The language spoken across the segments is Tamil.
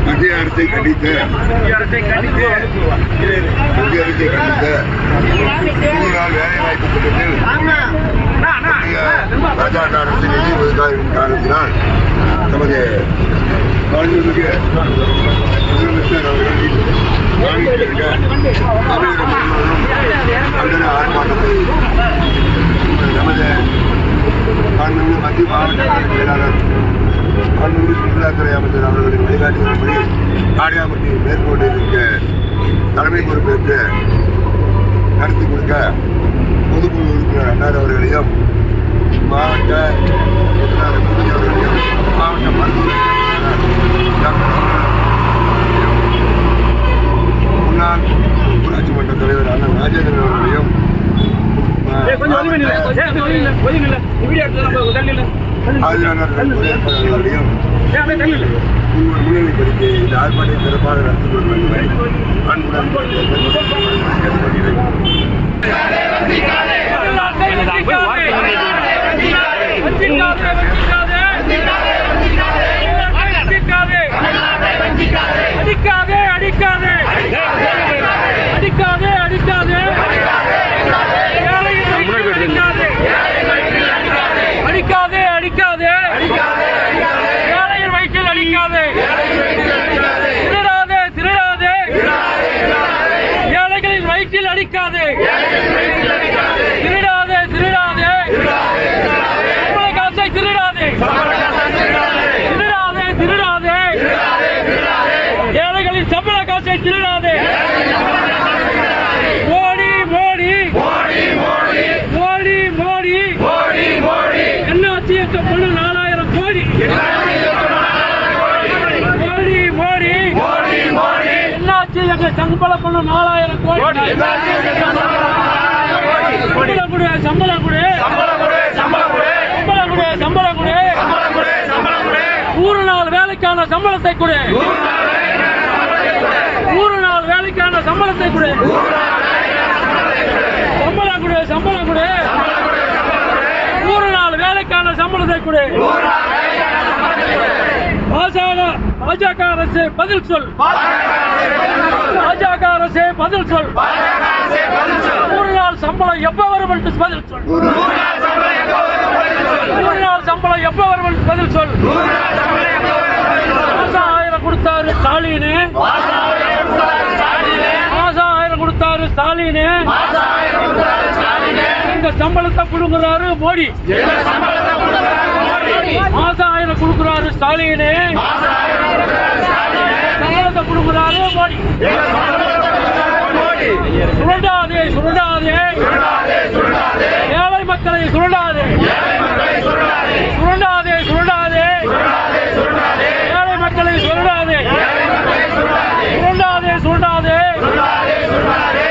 மத்திய அரசை கண்டித்த வேலைவாய்ப்பு திட்டத்தில் பாஜக அரசு நிதி ஒதுக்காத காரணத்தினால் நமது மாண்புமிகு முதலமைச்சர் அவர்கள் ஆர்ப்பாட்டத்தை நமது மாண்புமிகு மத்திய மாவட்ட செயலாளர் மாண்புமிகு சுற்றுலாத்துறை அமைச்சர் அவர்களின் வழிகாட்டுதல்படி காடியாம்பட்டி மேற்கொண்டிருக்க தலைமை பொறுப்பேற்று நடத்தி கொடுக்க பொதுக்குழு உறுப்பினர் அண்ணார் அவர்களையும் மாவட்ட அவர்களையும் மாவட்ட மருத்துவ முன்னாள் ஊராட்சி மன்ற தலைவர் அண்ணன் ராஜேந்திரன் அவர்களையும் ஆதரவாளர்களையும் முன்னிலைப்படுத்தி இந்த ஆர்ப்பாட்டத்தை சிறப்பாக நடத்தி கொள்ள வேண்டும் அன்புடன் கேட்டுக்கொள்கிறேன். சம்பளம் பண்ண 4000 கோடி சம்பளம் கொடு 100 நாள் வேலைக்கான சம்பளத்தை கொடு 100 நாள் வேலைக்கான சம்பளத்தை கொடு சம்பளம் கொடு 100 நாள் வேலைக்கான சம்பளத்தை கொடு பாஜக அரசு பதில் சொல் பாஜக அரசு பதில் சொல் 100 நாள் சம்பளம் எப்ப வரும் என்று பதில் சொல் 100 நாள் சம்பளம் எப்ப வரும் என்று பதில் சொல் 1000 கொடுத்தாரு ஸ்டாலின் 1000 கொடுத்தாரு ஸ்டாலின் எங்க சம்பளத்தை கொடுக்கிறாரு மோடி 1000 கொடுக்கிறாரு ஸ்டாலின் சம்பளத்தை கொடுக்கிறாரு மோடி சுரண்டாதே ஏழை மக்களை சுரண்டாதே ஏழை மக்களை சுரண்டாதே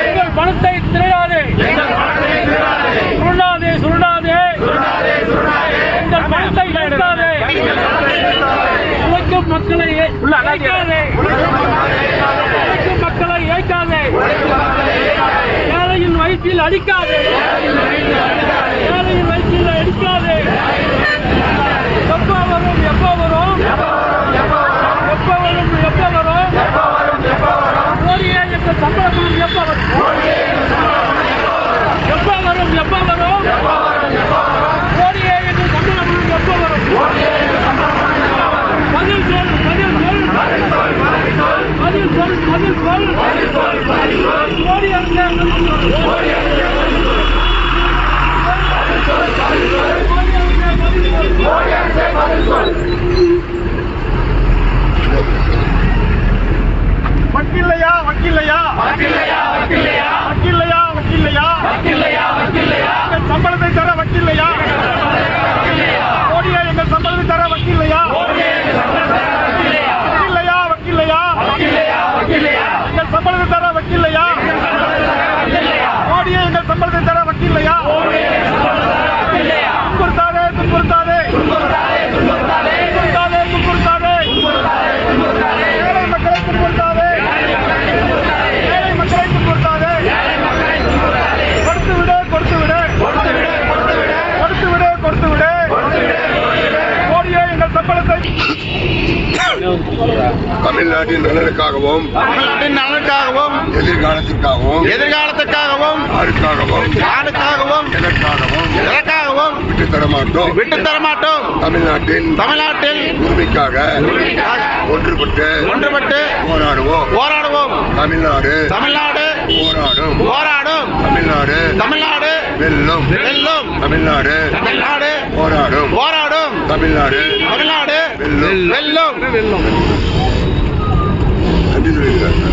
எங்கள் பணத்தை திருடாதே சுரண்டாதே எங்கள் பணத்தை எடுக்காதே உழைக்கும் மக்களை ஏய்க்காதே ஏழையின் வயிற்றில் அடிக்காதே எப்ப வரும் மோடியே எங்கள் சம்பள பணம் எப்ப வரும் மோடியே எங்கள் சம்பள பணம் எப்ப வரும் பதில் சொல் மோடி அரசு தமிழ்நாட்டின் நலனுக்காகவும் எதிர்காலத்திற்காகவும் யாருக்காகவும் எனக்காகவும் விட்டுத் தரமாட்டோம் தமிழ்நாட்டின் உரிமைக்காக ஒன்றுபட்டு போராடுவோம் தமிழ்நாடு போராடும் தமிழ்நாடு வெல்லும் தமிழ்நாடு போராடும் தமிழ்நாடு வெல்லும் நன்றி சொல்லியிருக்காங்க.